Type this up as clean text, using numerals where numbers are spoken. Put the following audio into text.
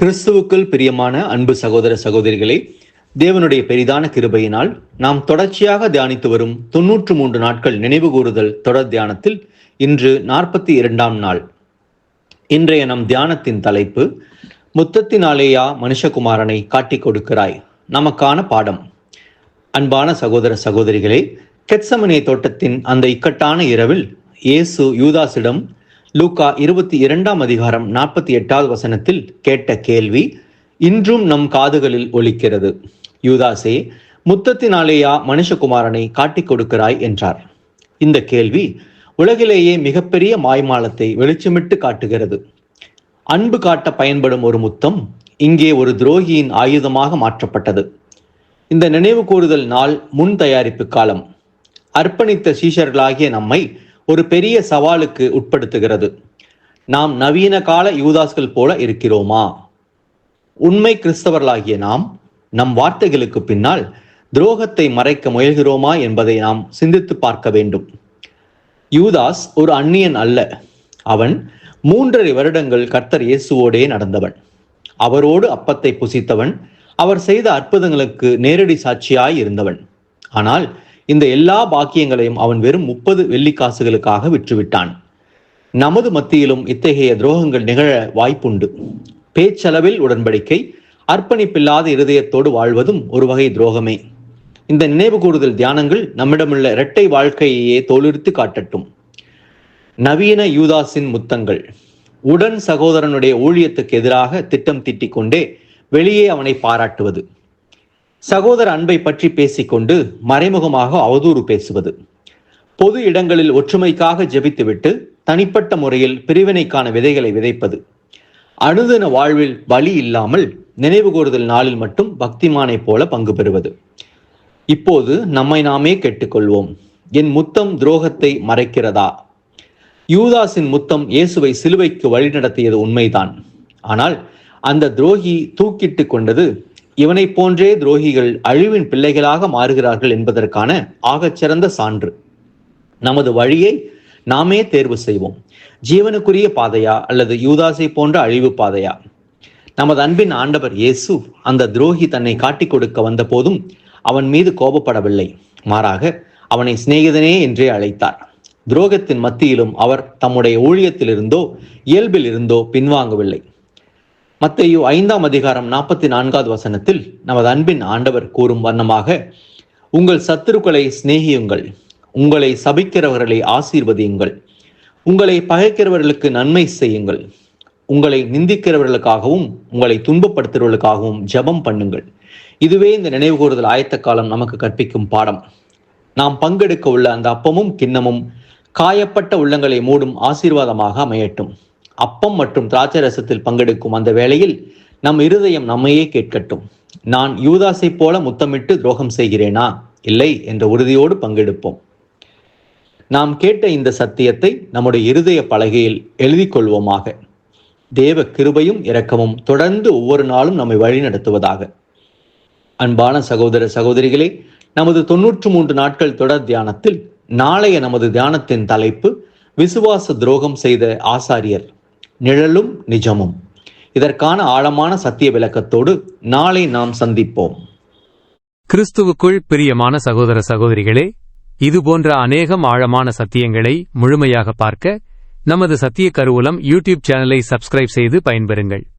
கிறிஸ்துவுக்குள் பிரியமான அன்பு சகோதர சகோதரிகளே, தேவனுடைய பெரிதான கிருபையினால் நாம் தொடர்ச்சியாக தியானித்து வரும் 93 நாட்கள் நினைவு கூறுதல் தொடர் தியானத்தில் இன்று 42ஆம் நாள். இன்றைய நம் தியானத்தின் தலைப்பு, முத்தத்தினாலேயா மனுஷகுமாரனை காட்டிக் கொடுக்கிறாய். நமக்கான பாடம். அன்பான சகோதர சகோதரிகளே, கெத்சமனே தோட்டத்தின் அந்த இக்கட்டான இரவில் இயேசு யூதாசிடம் லூக்கா 22ஆம் அதிகாரம் 48வது வசனத்தில் கேட்ட கேள்வி இன்றும் நம் காதுகளில் ஒலிக்கிறது. யூதாசே, முத்தத்தினாலேயா மனுஷகுமாரனை காட்டிக் கொடுக்கிறாய் என்றார். இந்த கேள்வி உலகிலேயே மிகப்பெரிய மாய்மாலத்தை வெளிச்சமிட்டு காட்டுகிறது. அன்பு காட்ட பயன்படும் ஒரு முத்தம் இங்கே ஒரு துரோகியின் ஆயுதமாக மாற்றப்பட்டது. இந்த நினைவு கூறுதல் நாள் முன் தயாரிப்பு காலம். அர்ப்பணித்த சீஷர்களாகிய நம்மை ஒரு பெரிய சவாலுக்கு உட்படுத்துகிறது. நாம் நவீன கால யூதாஸ்கள் போல இருக்கிறோமா? உண்மை கிறிஸ்தவர்களாகிய நாம் நம் வார்த்தைகளுக்கு பின்னால் துரோகத்தை மறைக்க முயல்கிறோமா என்பதை நாம் சிந்தித்து பார்க்க வேண்டும். யூதாஸ் ஒரு அந்நியன் அல்ல. அவன் 3.5 வருடங்கள் கர்த்தர் இயேசுவோடே நடந்தவன். அவரோடு அப்பத்தை புசித்தவன். அவர் செய்த அற்புதங்களுக்கு நேரடி சாட்சியாய் இருந்தவன். ஆனால் இந்த எல்லா பாக்கியங்களையும் அவன் வெறும் 30 வெள்ளிக்காசுகளுக்காக விற்றுவிட்டான். நமது மத்தியிலும் இத்தகைய துரோகங்கள் நிகழ வாய்ப்புண்டு. பேச்சளவில் உடன்படிக்கை, அர்ப்பணிப்பில்லாத இருதயத்தோடு வாழ்வதும் ஒரு வகை துரோகமே. இந்த நினைவு கூறுதல் தியானங்கள் நம்மிடமுள்ள இரட்டை வாழ்க்கையையே தோலுரித்து காட்டட்டும். நவீன யூதாஸின் முத்தங்கள். உடன் சகோதரனுடைய ஊழியத்துக்கு எதிராக திட்டம் தீட்டிக் கொண்டே வெளியே அவனை பாராட்டுவது. சகோதர அன்பை பற்றி பேசிக்கொண்டு மறைமுகமாக அவதூறு பேசுவது. பொது இடங்களில் ஒற்றுமைக்காக ஜெபித்துவிட்டு தனிப்பட்ட முறையில் பிரிவினைக்கான விதைகளை விதைப்பது. அனுதின வாழ்வில் வழி இல்லாமல் நினைவு கூறுதல் நாளில் மட்டும் பக்திமானை போல பங்கு பெறுவது. இப்போது நம்மை நாமே கேட்டுக்கொள்வோம். என் முத்தம் துரோகத்தை மறைக்கிறதா? யூதாஸின் முத்தம் இயேசுவை சிலுவைக்கு வழிநடத்தியது உண்மைதான். ஆனால் அந்த துரோகி தூக்கிட்டு கொண்டது இவனை போன்றே துரோகிகள் அழிவின் பிள்ளைகளாக மாறுகிறார்கள் என்பதற்கான ஆகச்சிறந்த சான்று. நமது வழியை நாமே தேர்வு செய்வோம். ஜீவனுக்குரிய பாதையா அல்லது யூதாசை போன்ற அழிவு பாதையா? நமது அன்பின் ஆண்டவர் இயேசு அந்த துரோகி தன்னை காட்டிக் கொடுக்க வந்த போதும் அவன் மீது கோபப்படவில்லை. மாறாக அவனை சிநேகிதனே என்றே அழைத்தார். துரோகத்தின் மத்தியிலும் அவர் தம்முடைய ஊழியத்திலிருந்தோ இயல்பில் இருந்தோ பின்வாங்கவில்லை. மத்தேயு 5ஆம் அதிகாரம் 44வது வசனத்தில் நமது அன்பின் ஆண்டவர் கூறும் வண்ணமாக, உங்கள் சத்துருக்களை சிநேகியுங்கள், உங்களை சபிக்கிறவர்களை ஆசீர்வதியுங்கள், உங்களை பகைக்கிறவர்களுக்கு நன்மை செய்யுங்கள், உங்களை நிந்திக்கிறவர்களுக்காகவும் உங்களை துன்பப்படுத்துகிறவர்களுக்காகவும் ஜெபம் பண்ணுங்கள். இதுவே இந்த நினைவு கூறுதல் ஆயத்த காலம் நமக்கு கற்பிக்கும் பாடம். நாம் பங்கெடுக்க உள்ள அந்த அப்பமும் கிண்ணமும் காயப்பட்ட உள்ளங்களை மூடும் ஆசீர்வாதமாக அமையட்டும். அப்பம் மற்றும் திராட்சை ரசத்தில் பங்கெடுக்கும் அந்த வேளையில் நம் இருதயம் நம்மையே கேட்கட்டும். நான் யூதாசை போல முத்தமிட்டு துரோகம் செய்கிறேனா? இல்லை என்ற உறுதியோடு பங்கெடுப்போம். நாம் கேட்ட இந்த சத்தியத்தை நம்முடைய இருதய பலகையில் எழுதி கொள்வோமாக. தேவ கிருபையும் இரக்கமும் தொடர்ந்து ஒவ்வொரு நாளும் நம்மை வழி நடத்துவதாக. அன்பான சகோதர சகோதரிகளே, நமது 93 நாட்கள் தொடர் தியானத்தில் நாளைய நமது தியானத்தின் தலைப்பு, விசுவாச துரோகம் செய்த ஆசாரியர், நிழலும் நிஜமும். இதற்கான ஆழமான சத்திய விளக்கத்தோடு நாளை நாம் சந்திப்போம். கிறிஸ்துவுக்குள் பிரியமான சகோதர சகோதரிகளே, இதுபோன்ற அநேகம் ஆழமான சத்தியங்களை முழுமையாக பார்க்க நமது சத்திய கருவூலம் யூடியூப் சேனலை சப்ஸ்கிரைப் செய்து பயன்பெறுங்கள்.